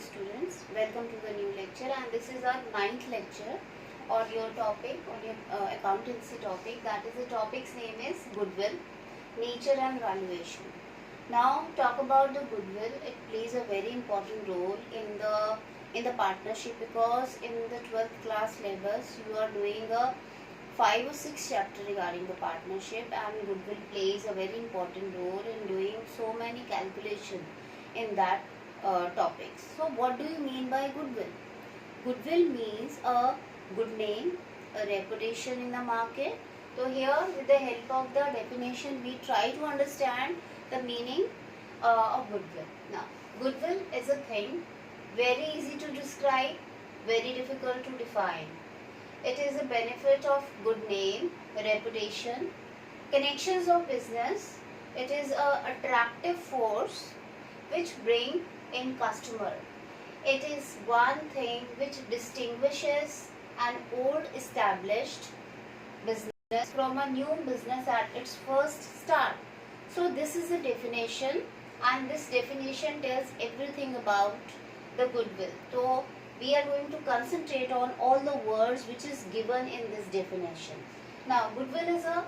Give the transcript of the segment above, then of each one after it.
students, welcome to the new lecture, and this is our ninth lecture on your topic, on your accountancy topic. That is, the topic's name is goodwill, nature and valuation. Now talk about the goodwill. It plays a very important role in the partnership, because in the 12th class syllabus you are doing a 5 or 6 chapter regarding the partnership, and goodwill plays a very important role in doing so many calculations in that topics. So what do you mean by goodwill? Goodwill means a good name, a reputation in the market. So here, with the help of the definition, we try to understand the meaning of goodwill. Now, goodwill is a thing very easy to describe, very difficult to define. It is a benefit of good name, reputation, connections of business. It is a attractive force which bring in customer. It is one thing which distinguishes an old established business from a new business at its first start. So this is a definition, and this definition tells everything about the goodwill. So we are going to concentrate on all the words which is given in this definition. Now, goodwill is a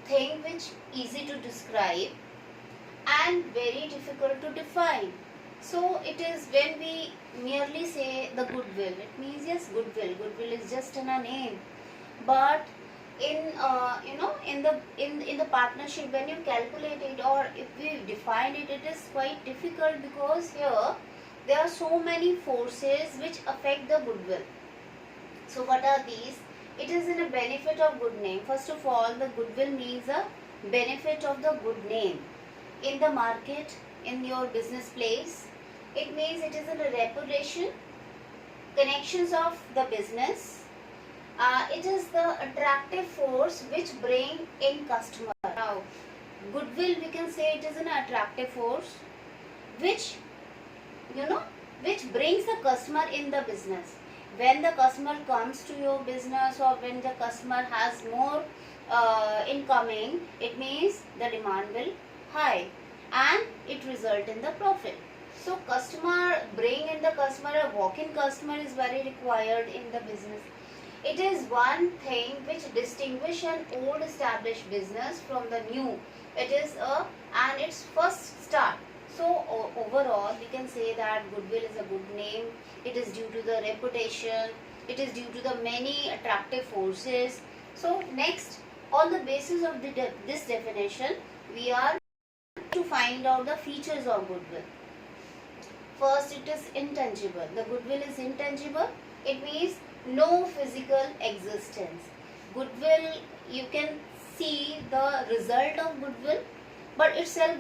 thing which easy to describe and very difficult to define. So it is when we merely say the goodwill, it means yes, goodwill is just a name. But in in the partnership, when you calculate it or if we define it, it is quite difficult, because here there are so many forces which affect the goodwill. So what are these? It is in a benefit of good name. First of all, the goodwill means a benefit of the good name in the market, in your business place. It means it is in a reputation, connections of the business. It is the attractive force which bring in customer. Now, goodwill, we can say it is an attractive force which which brings the customer in the business. When the customer comes to your business, or when the customer has more incoming, it means the demand will high and it result in the profit. So customer, bring in the customer, a walk-in customer is very required in the business. It is one thing which distinguish an old established business from the new. It is and its first start. So overall, we can say that goodwill is a good name. It is due to the reputation. It is due to the many attractive forces. So next, on the basis of this definition, we are to find out the features of goodwill. First, it is intangible. The goodwill is intangible. It means no physical existence. Goodwill, you can see the result of goodwill, but itself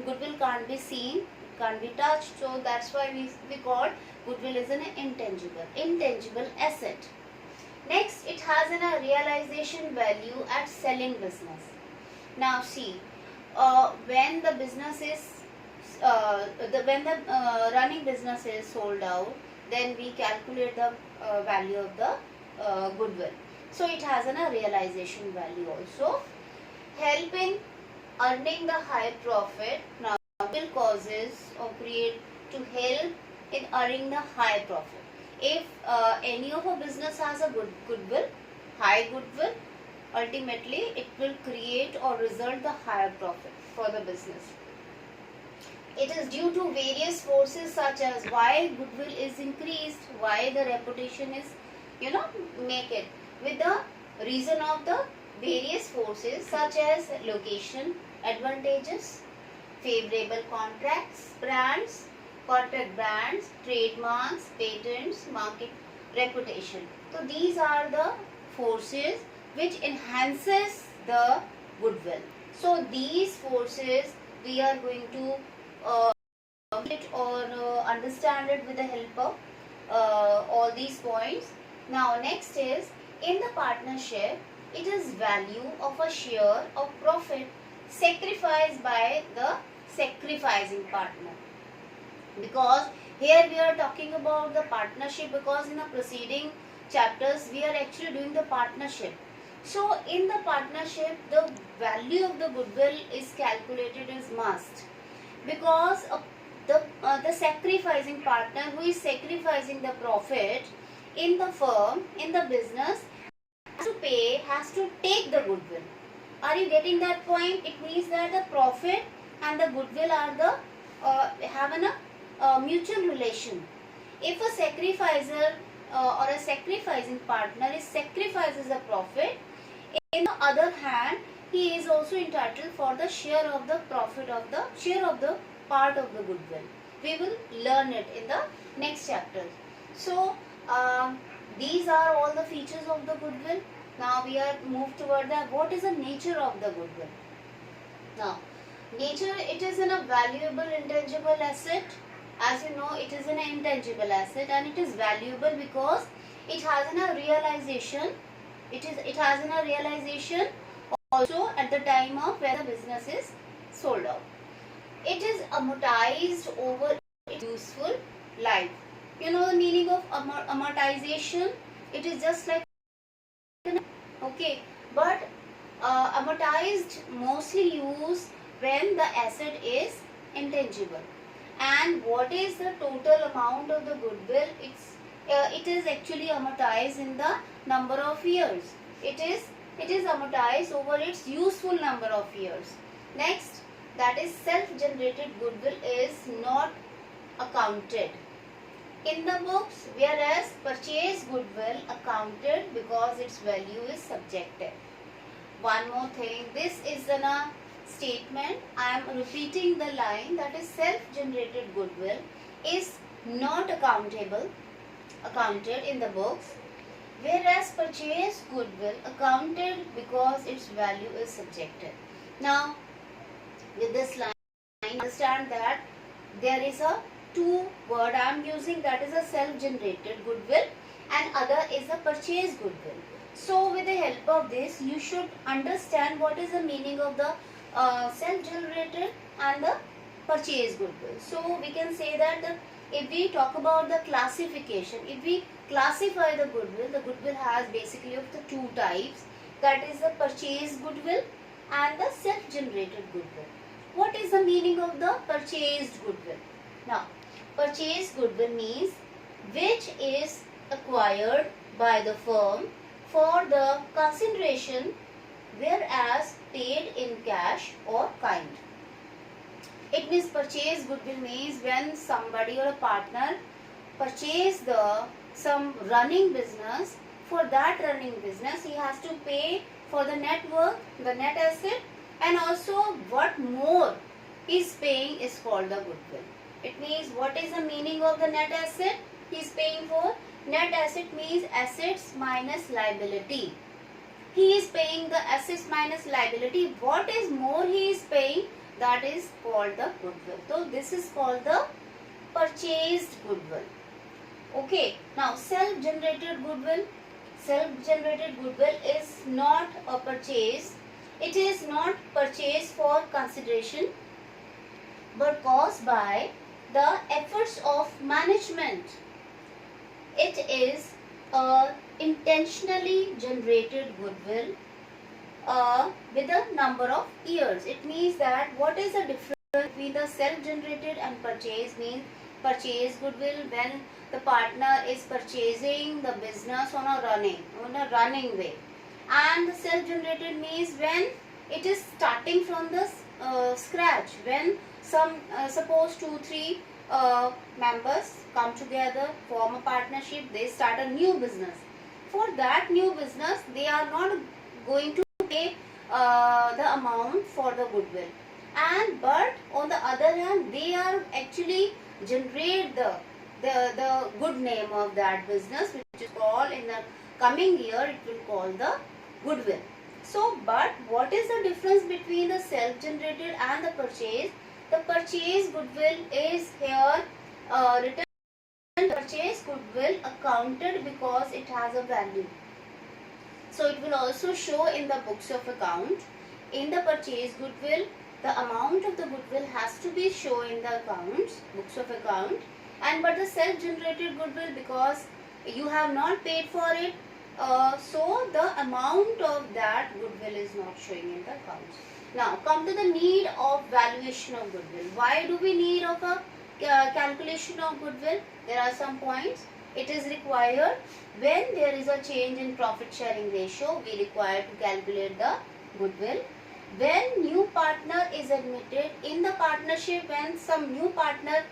goodwill can't be seen, can't be touched. So that's why we call goodwill is an intangible asset. Next, it has a realization value at selling business. Now see, when the business is running business is sold out, then we calculate the value of the goodwill. So it has a realization value also. Help in earning the high profit. Now, goodwill causes or create to help in earning the high profit. If any of a business has a goodwill, high goodwill, ultimately it will create or result the higher profit for the business. It is due to various forces, such as why goodwill is increased, why the reputation is, make it, with the reason of the various forces such as location advantages, favorable contracts, brands, contract brands, trademarks, patents, market reputation. So these are the forces which enhances the goodwill. So these forces we are going to understand it with the help of all these points. Now next is, in the partnership, it is value of a share of profit sacrificed by the sacrificing partner. Because here we are talking about the partnership, because in the preceding chapters we are actually doing the partnership. So in the partnership, the value of the goodwill is calculated as must, because the sacrificing partner who is sacrificing the profit in the firm, in the business, has to take the goodwill. Are you getting that point? It means that the profit and the goodwill are the have a mutual relation. If a sacrificer or a sacrificing partner sacrifices the profit, in the other hand, he is also entitled for the share of the profit of the share of the part of the goodwill. We will learn it in the next chapter. So these are all the features of the goodwill. Now we are moved toward the what is the nature of the goodwill. Now, nature, it is a valuable intangible asset. As you know, it is an intangible asset and it is valuable because it has a realization. It has a realization also at the time of where the business is sold out. It is amortized over its useful life. You know the meaning of amortization? It is just like, okay, but amortized mostly used when the asset is intangible. And what is the total amount of the goodwill? It is actually amortized in the number of years. It is amortized over its useful number of years. Next, that is self-generated goodwill is not accounted in the books, whereas purchase goodwill accounted because its value is subjective. One more thing, this is a statement. I am repeating the line, that is self-generated goodwill is not accounted in the books, whereas purchase goodwill accounted because its value is subjective. Now, with this line, understand that there is a two word I am using, that is a self-generated goodwill and other is a purchase goodwill. So with the help of this, you should understand what is the meaning of the self-generated and the purchase goodwill. So we can say that if we talk about the classification, if we classify the goodwill has basically of the two types, that is the purchase goodwill and the self-generated goodwill. What is the meaning of the purchased goodwill? Now, purchased goodwill means which is acquired by the firm for the consideration, whereas paid in cash or kind. It means purchase goodwill means when somebody or a partner purchase some running business. For that running business, he has to pay for the net worth, the net asset, and also what more he is paying is called the goodwill. It means what is the meaning of the net asset? He is paying for net asset means assets minus liability. He is paying the assets minus liability. What is more he is paying? That is called the goodwill. So this is called the purchased goodwill. Okay. Now self-generated goodwill. Self-generated goodwill is not a purchase. It is not purchased for consideration, but caused by the efforts of management. It is a intentionally generated goodwill with a number of years. It means that what is the difference between the self-generated and purchase means purchase goodwill when the partner is purchasing the business on a running way, and the self-generated means when it is starting from the scratch, when some suppose 2-3 members come together, form a partnership, they start a new business. For that new business, they are not going to pay the amount for the goodwill, but on the other hand, they are actually generate the good name of that business, which is called in the coming year it will call the goodwill. So, but what is the difference between the self-generated and the purchase? The purchase goodwill is here written. Purchase goodwill accounted because it has a value. So it will also show in the books of account. In the purchase goodwill, the amount of the goodwill has to be shown in the accounts, books of account. But the self-generated goodwill, because you have not paid for it, so the amount of that goodwill is not showing in the accounts. Now come to the need of valuation of goodwill. Why do we need of a calculation of goodwill, there are some points. It is required when there is a change in profit sharing ratio, we require to calculate the goodwill. When new partner is admitted in the partnership, when some new partner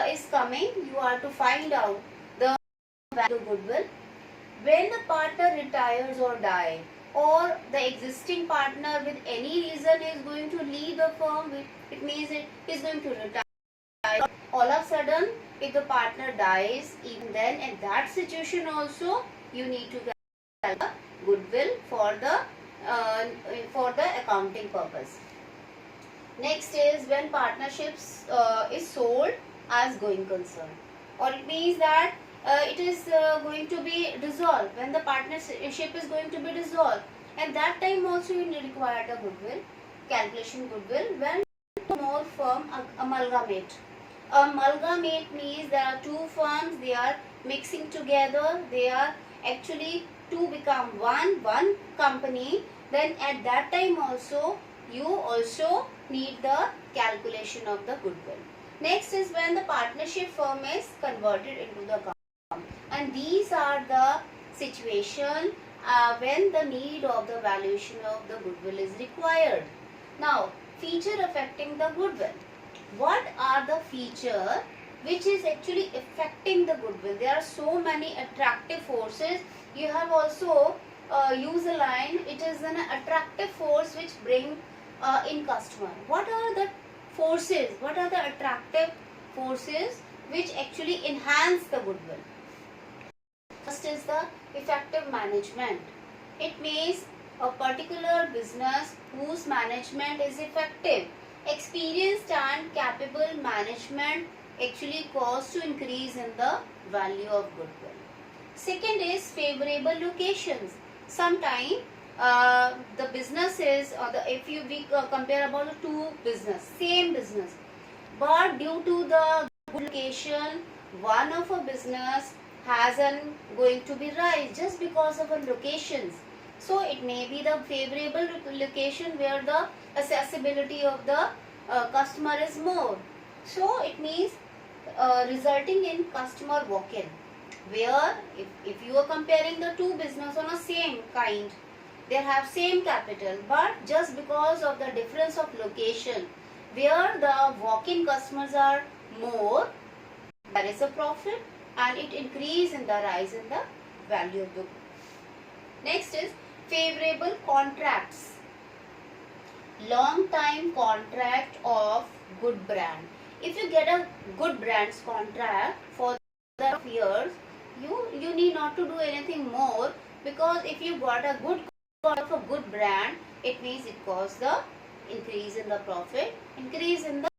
is coming, you are to find out the value of goodwill. When the partner retires or die, or the existing partner with any reason is going to leave the firm, it means it is going to retire. All of a sudden, if the partner dies, even then in that situation also you need to calculate goodwill for the accounting purpose. Next is when partnerships is sold as going concern, or it means that it is going to be dissolved, when the partnership is going to be dissolved, and that time also you require the goodwill calculation. Goodwill when more firm amalgamate. Amalgamate means there are two firms, they are mixing together, they are actually to become one company, then at that time also you also need the calculation of the goodwill. Next is when the partnership firm is converted into the company, and these are the situation when the need of the valuation of the goodwill is required. Now, feature affecting the goodwill. What are the features which is actually affecting the goodwill? There are so many attractive forces. You have also used a line, it is an attractive force which bring in customer. What are the forces, what are the attractive forces which actually enhance the goodwill? First is the effective management. It means a particular business whose management is effective. Experienced and capable management actually cause to increase in the value of goodwill. Second is favorable locations. Sometimes the businesses, or if we compare about the two business, same business, but due to the good location, one of a business hasn't going to be rise just because of a locations. So it may be the favorable location where the accessibility of the customer is more. So it means resulting in customer walk-in, where if you are comparing the two business on a same kind, they have same capital, but just because of the difference of location, where the walk-in customers are more, there is a profit and it increase in the rise in the value of the good. Next is favorable contracts. Long time contract of good brand. If you get a good brand's contract for the years, you need not to do anything more, because if you got a good of a good brand, it means it causes the increase in the profit, increase in the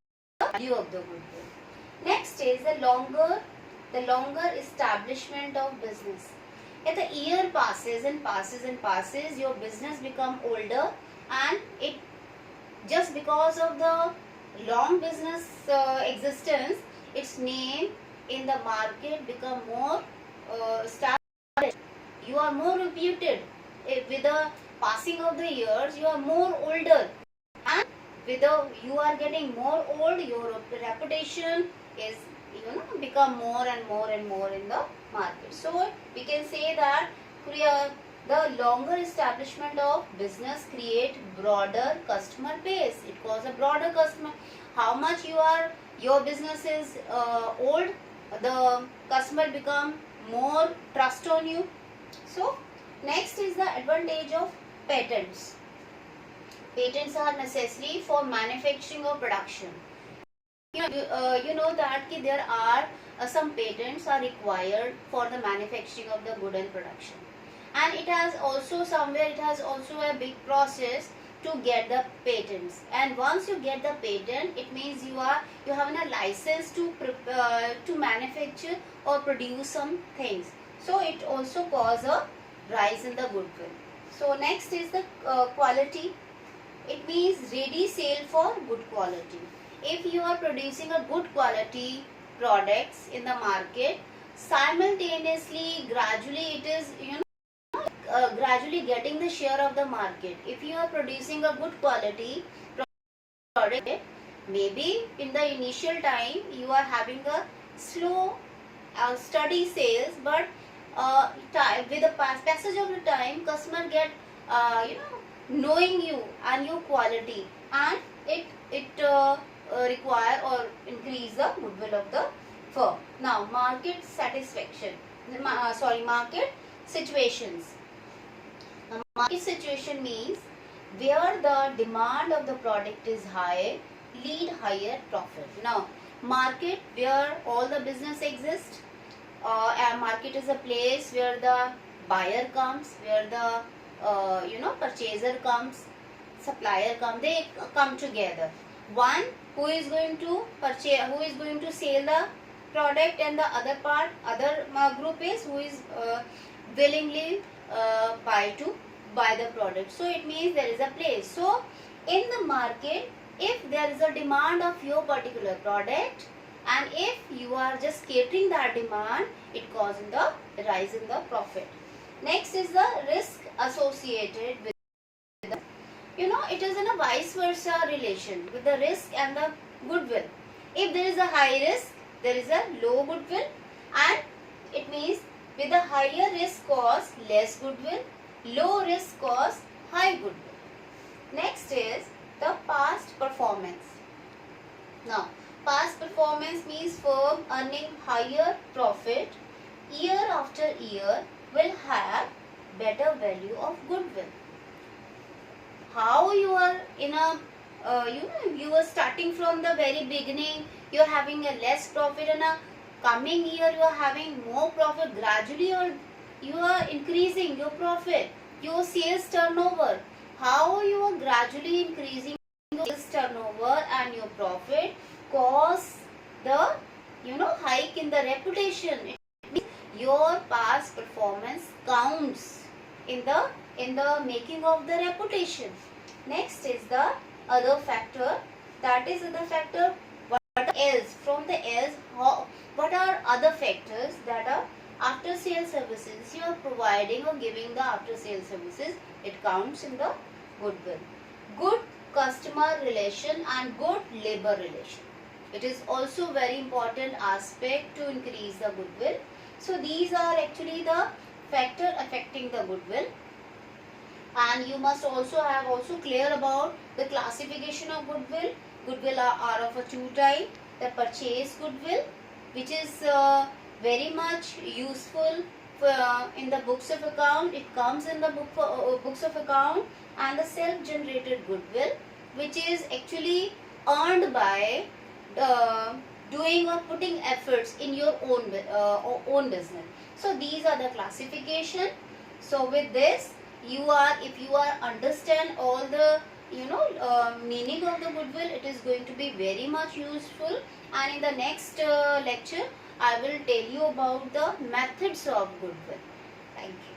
value of the goodwill. Next is the longer establishment of business. If the year passes and passes and passes, your business become older, and it just because of the long business existence, its name in the market become more established. You are more reputed. With the passing of the years, you are more older, and with the you are getting more old, your reputation is become more and more and more in the market. So we can say that the longer establishment of business create broader customer base. It causes a broader customer. How much your business is old, the customer become more trust on you. So next is the advantage of patents. Patents are necessary for manufacturing or production. You know that there are some patents are required for the manufacturing of the good and production, and it has also somewhere it has also a big process to get the patents. And once you get the patent, it means you have a license to manufacture or produce some things. So it also cause a rise in the goodwill. So next is the quality. It means ready sale for good quality. If you are producing a good quality products in the market, simultaneously gradually it is gradually getting the share of the market. If you are producing a good quality product, Maybe in the initial time you are having a slow steady sales, but with the passage of the time, customer get knowing you and your quality, and it require or increase the goodwill of the firm. Now, market satisfaction. Market situations. Now, market situation means where the demand of the product is high, lead higher profit. Now, market where all the business exists. A market is a place where the buyer comes, where the purchaser comes, supplier comes. They come together. One who is going to purchase, who is going to sell the product, and the other group is who is willingly buy the product. So it means there is a place. So in the market, if there is a demand of your particular product, and if you are just catering that demand, it causes the rise in the profit. Next is the risk associated with the, it is in a vice versa relation with the risk and the goodwill. If there is a high risk, there is a low goodwill, and it means with the higher risk cause less goodwill, low risk cause high goodwill. Next is the past performance. Now, past performance means firm earning higher profit year after year will have better value of goodwill. How you are in a you are starting from the very beginning, you are having a less profit, and a coming year you are having more profit. Gradually you are increasing your profit, your sales turnover. How you are gradually increasing your sales turnover and your profit cause the hike in the reputation. It means your past performance counts in the making of the reputation. Next is the other factor. That is other factor. What else? From the else, what are other factors that are after sales services you are providing or giving the after sales services? It counts in the goodwill. Good customer relation and good labor relation. It is also very important aspect to increase the goodwill. So these are actually the factor affecting the goodwill. And you must also have clear about the classification of goodwill. Goodwill are of a two type. The purchase goodwill, which is very much useful in the books of account. It comes in the books of account. And the self-generated goodwill, which is actually earned by doing or putting efforts in your own business. So these are the classification. So with this, if you are understand all the meaning of the goodwill, it is going to be very much useful. And in the next lecture, I will tell you about the methods of goodwill. Thank you.